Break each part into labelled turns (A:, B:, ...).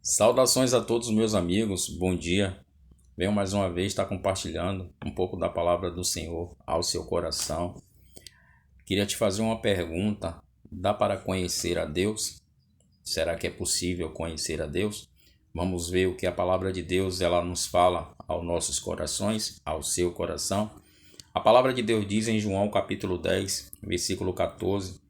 A: Saudações a todos os meus amigos, bom dia. Venho mais uma vez estar compartilhando um pouco da palavra do Senhor ao seu coração. Queria te fazer uma pergunta: dá para conhecer a Deus? Será que é possível conhecer a Deus? Vamos ver o que a palavra de Deus ela nos fala aos nossos corações, ao seu coração. A palavra de Deus diz em João capítulo 10, versículo 14: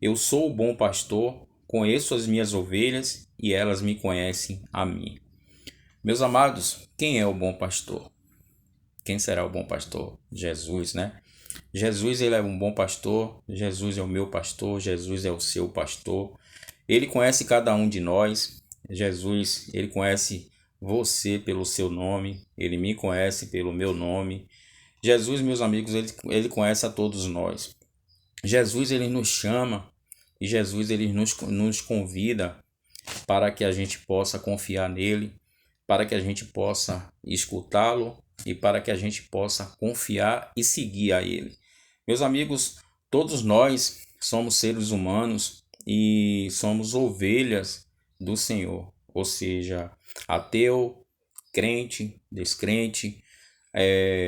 A: Eu sou o bom pastor, conheço as minhas ovelhas e elas me conhecem a mim. Meus amados, quem é o bom pastor? Quem será o bom pastor? Jesus, né? Jesus, ele é um bom pastor. Jesus é o meu pastor. Jesus é o seu pastor. Ele conhece cada um de nós. Jesus, ele conhece você pelo seu nome. Ele me conhece pelo meu nome. Jesus, meus amigos, ele conhece a todos nós. Jesus, ele nos chama e Jesus, ele nos convida para que a gente possa confiar nele, para que a gente possa escutá-lo e para que a gente possa confiar e seguir a ele. Meus amigos, todos nós somos seres humanos e somos ovelhas do Senhor, ou seja, ateu, crente, descrente,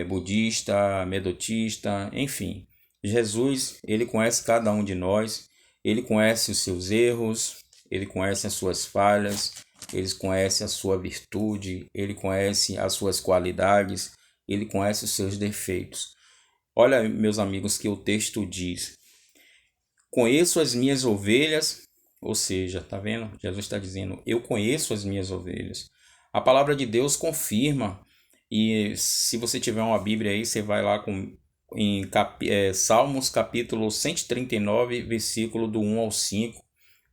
A: budista, metodista, enfim. Jesus, ele conhece cada um de nós, ele conhece os seus erros, ele conhece as suas falhas, ele conhece a sua virtude, ele conhece as suas qualidades, ele conhece os seus defeitos. Olha, meus amigos, que o texto diz: Conheço as minhas ovelhas, ou seja, tá vendo? Jesus está dizendo: Eu conheço as minhas ovelhas. A palavra de Deus confirma, e se você tiver uma Bíblia aí, você vai lá em Salmos capítulo 139, versículo do 1 ao 5,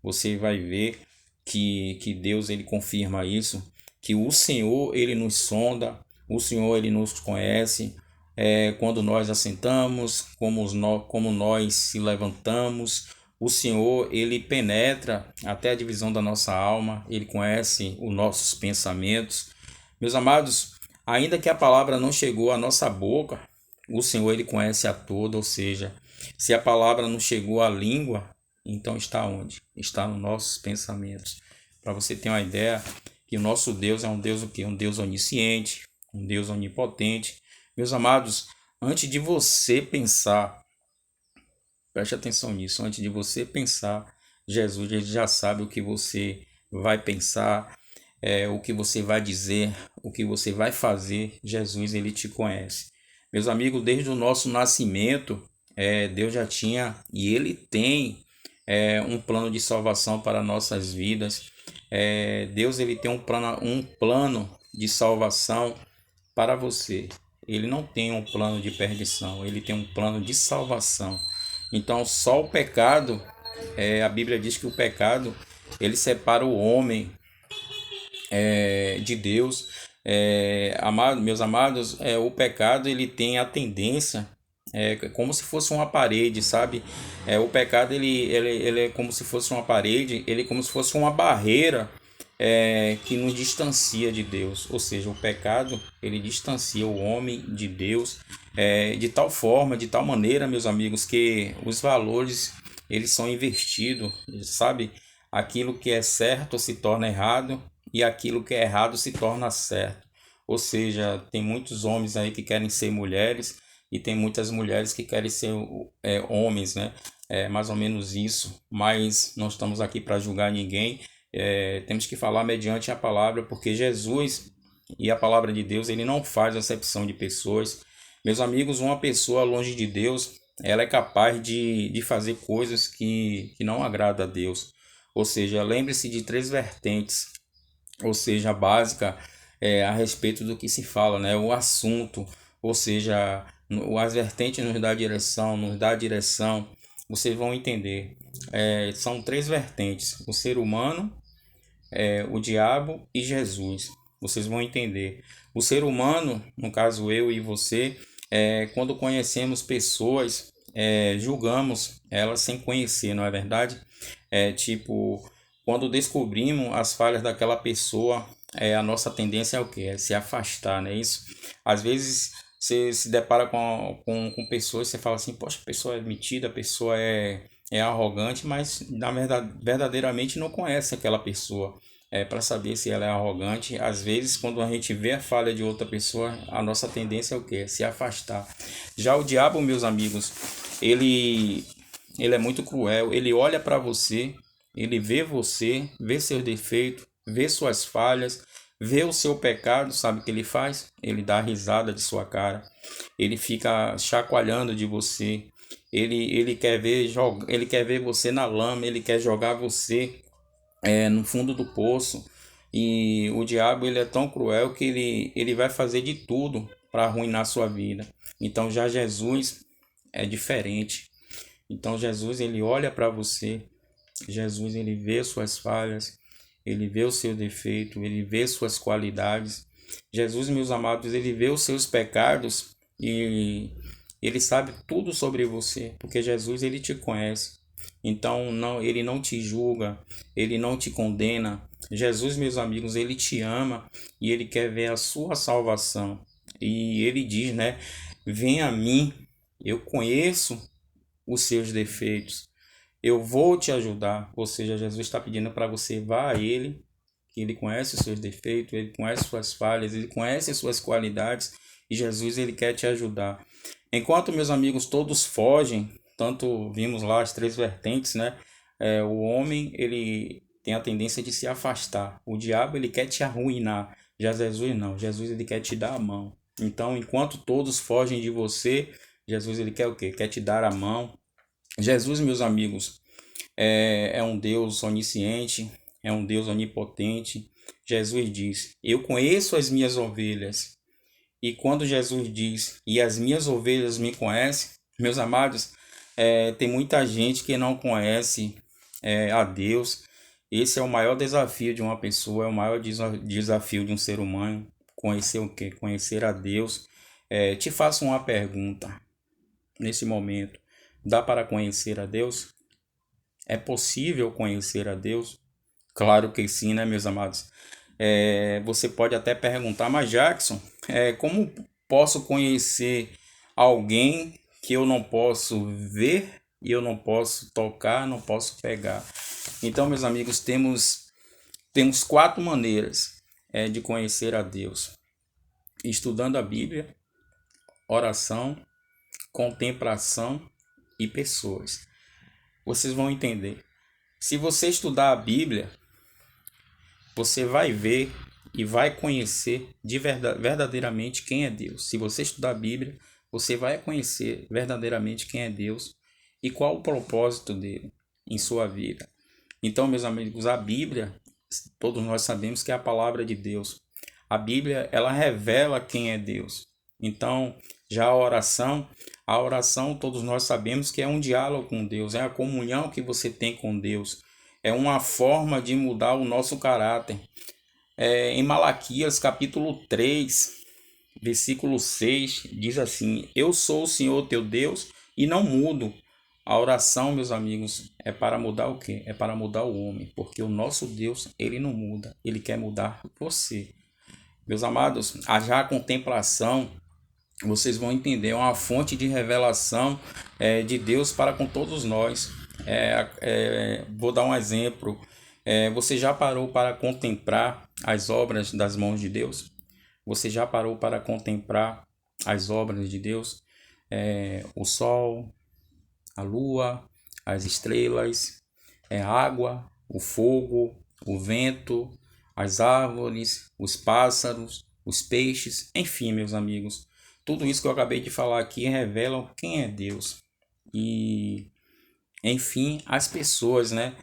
A: você vai ver que Deus ele confirma isso, que o Senhor ele nos sonda, o Senhor ele nos conhece, quando nós assentamos, como nós se levantamos, o Senhor ele penetra até a divisão da nossa alma, ele conhece os nossos pensamentos. Meus amados, ainda que a palavra não chegou à nossa boca, o Senhor ele conhece a toda, ou seja, se a palavra não chegou à língua, então está onde? Está nos nossos pensamentos. Para você ter uma ideia, que o nosso Deus é um Deus o quê? Um Deus onisciente, um Deus onipotente. Meus amados, antes de você pensar, preste atenção nisso, antes de você pensar, Jesus ele já sabe o que você vai pensar, o que você vai dizer, o que você vai fazer. Jesus ele te conhece. Meus amigos, desde o nosso nascimento, Deus já tinha e ele tem um plano de salvação para nossas vidas. Deus ele tem um plano de salvação para você. Ele não tem um plano de perdição, ele tem um plano de salvação. Então, só o pecado, a Bíblia diz que o pecado ele separa o homem de Deus. Meus amados, o pecado ele tem a tendência, como se fosse uma parede, sabe? O pecado ele é como se fosse uma parede, ele é como se fosse uma barreira que nos distancia de Deus. Ou seja, o pecado ele distancia o homem de Deus de tal forma, de tal maneira, meus amigos, que os valores eles são invertidos, sabe? Aquilo que é certo se torna errado e aquilo que é errado se torna certo. Ou seja, tem muitos homens aí que querem ser mulheres e tem muitas mulheres que querem ser homens, né? É mais ou menos isso, mas não estamos aqui para julgar ninguém. Temos que falar mediante a palavra, porque Jesus e a palavra de Deus, ele não faz acepção de pessoas. Meus amigos, uma pessoa longe de Deus, ela é capaz de fazer coisas que não agradam a Deus. Ou seja, lembre-se de três vertentes, ou seja, a básica a respeito do que se fala, né? O assunto, ou seja, as vertentes nos dá direção, vocês vão entender. São três vertentes: o ser humano, o diabo e Jesus. Vocês vão entender. O ser humano, no caso eu e você, quando conhecemos pessoas, julgamos elas sem conhecer, não é verdade? Tipo, quando descobrimos as falhas daquela pessoa, a nossa tendência é o quê? É se afastar, não é isso? Às vezes você se depara com pessoas, você fala assim, poxa, a pessoa é metida, a pessoa é arrogante, mas na verdade, verdadeiramente não conhece aquela pessoa. para saber se ela é arrogante. Às vezes, quando a gente vê a falha de outra pessoa, a nossa tendência é o quê? Se afastar. Já o diabo, meus amigos, ele, ele é muito cruel. Ele olha para você, vê seus defeitos, vê suas falhas, vê o seu pecado, sabe o que ele faz? Ele dá risada de sua cara. Ele fica chacoalhando de você. Ele quer ver, ele quer ver você na lama, ele quer jogar você no fundo do poço. E o diabo, ele é tão cruel que ele vai fazer de tudo para arruinar sua vida. Então já Jesus é diferente. Então Jesus, ele olha para você. Jesus, ele vê suas falhas, ele vê o seu defeito, ele vê suas qualidades. Jesus, meus amados, ele vê os seus pecados e ele sabe tudo sobre você, porque Jesus, ele te conhece. Então, não, ele não te julga, ele não te condena. Jesus, meus amigos, ele te ama e ele quer ver a sua salvação. E ele diz, né? Venha a mim, eu conheço os seus defeitos, eu vou te ajudar. Ou seja, Jesus está pedindo para você vá a ele, que ele conhece os seus defeitos, ele conhece suas falhas, ele conhece as suas qualidades e Jesus, ele quer te ajudar. Enquanto meus amigos todos fogem, tanto vimos lá as três vertentes, né? O homem, ele tem a tendência de se afastar. O diabo, ele quer te arruinar. Já Jesus não. Jesus, ele quer te dar a mão. Então, enquanto todos fogem de você, Jesus, ele quer o quê? Quer te dar a mão. Jesus, meus amigos, é um Deus onisciente, é um Deus onipotente. Jesus diz: eu conheço as minhas ovelhas. E quando Jesus diz, e as minhas ovelhas me conhecem, meus amados, tem muita gente que não conhece a Deus. Esse é o maior desafio de uma pessoa, é o maior desafio de um ser humano. Conhecer o quê? Conhecer a Deus. Te faço uma pergunta nesse momento. Dá para conhecer a Deus? É possível conhecer a Deus? Claro que sim, né, meus amados? Você pode até perguntar, mas Jackson, como posso conhecer alguém que eu não posso ver e eu não posso tocar, não posso pegar? Então, meus amigos, temos quatro maneiras de conhecer a Deus: estudando a Bíblia, oração, contemplação e pessoas. Vocês vão entender. Se você estudar a Bíblia, você vai ver e vai conhecer verdadeiramente quem é Deus. Se você estudar a Bíblia, você vai conhecer verdadeiramente quem é Deus e qual o propósito dele em sua vida. Então, meus amigos, a Bíblia, todos nós sabemos que é a palavra de Deus. A Bíblia, ela revela quem é Deus. Então, já a oração todos nós sabemos que é um diálogo com Deus, é a comunhão que você tem com Deus. É uma forma de mudar o nosso caráter. Em Malaquias capítulo 3, versículo 6, diz assim: eu sou o Senhor teu Deus e não mudo. A oração, meus amigos, é para mudar o quê? É para mudar o homem, porque o nosso Deus, ele não muda, ele quer mudar você. Meus amados, já a contemplação, vocês vão entender, é uma fonte de revelação de Deus para com todos nós. Vou dar um exemplo. Você já parou para contemplar as obras das mãos de Deus? Você já parou para contemplar as obras de Deus? O sol, a lua, as estrelas, a água, o fogo, o vento, as árvores, os pássaros, os peixes, enfim, meus amigos. Tudo isso que eu acabei de falar aqui revela quem é Deus. E, enfim, as pessoas, né?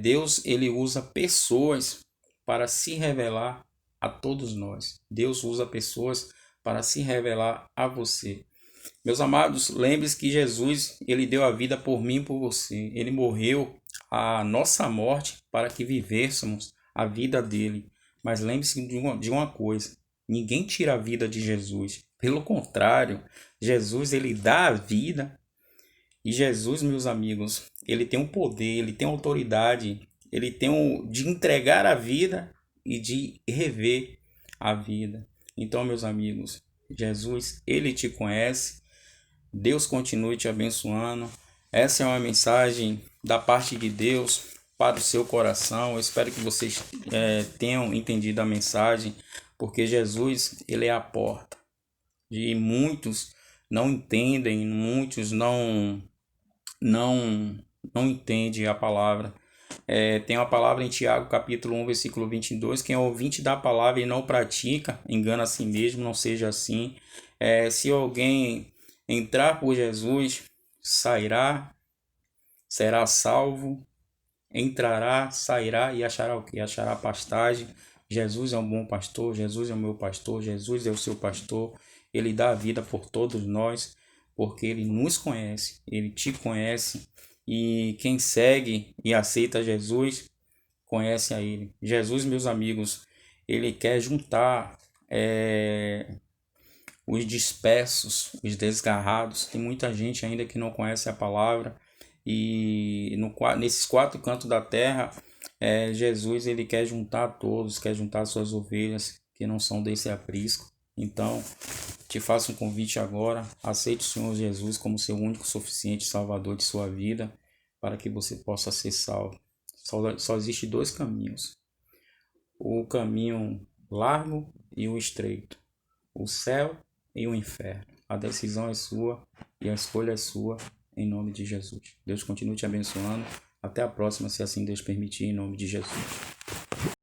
A: Deus, ele usa pessoas para se revelar a todos nós. Deus usa pessoas para se revelar a você. Meus amados, lembre-se que Jesus, ele deu a vida por mim e por você. Ele morreu a nossa morte para que vivêssemos a vida dele. Mas lembre-se de uma coisa: ninguém tira a vida de Jesus. Pelo contrário, Jesus, ele dá a vida. E Jesus, meus amigos, ele tem o poder, ele tem a autoridade, ele tem de entregar a vida e de rever a vida. Então, meus amigos, Jesus, ele te conhece. Deus continue te abençoando. Essa é uma mensagem da parte de Deus para o seu coração. Eu espero que vocês tenham entendido a mensagem, porque Jesus, ele é a porta. E muitos não entendem, muitos não não entendem a palavra. Tem uma palavra em Tiago, capítulo 1, versículo 22, quem é ouvinte da palavra e não pratica, engana a si mesmo, não seja assim. Se alguém entrar por Jesus, será salvo, entrará, sairá e achará o que? Achará pastagem. Jesus é um bom pastor, Jesus é o meu pastor, Jesus é o seu pastor. Ele dá a vida por todos nós, porque ele nos conhece, ele te conhece. E quem segue e aceita Jesus, conhece a ele. Jesus, meus amigos, ele quer juntar os dispersos, os desgarrados. Tem muita gente ainda que não conhece a palavra. E nesses quatro cantos da terra, Jesus ele quer juntar todos, quer juntar suas ovelhas que não são desse aprisco. Então, te faço um convite agora, aceite o Senhor Jesus como seu único suficiente Salvador de sua vida, para que você possa ser salvo. Só existe dois caminhos, o caminho largo e o estreito, o céu e o inferno. A decisão é sua e a escolha é sua, em nome de Jesus. Deus continue te abençoando. Até a próxima, se assim Deus permitir, em nome de Jesus.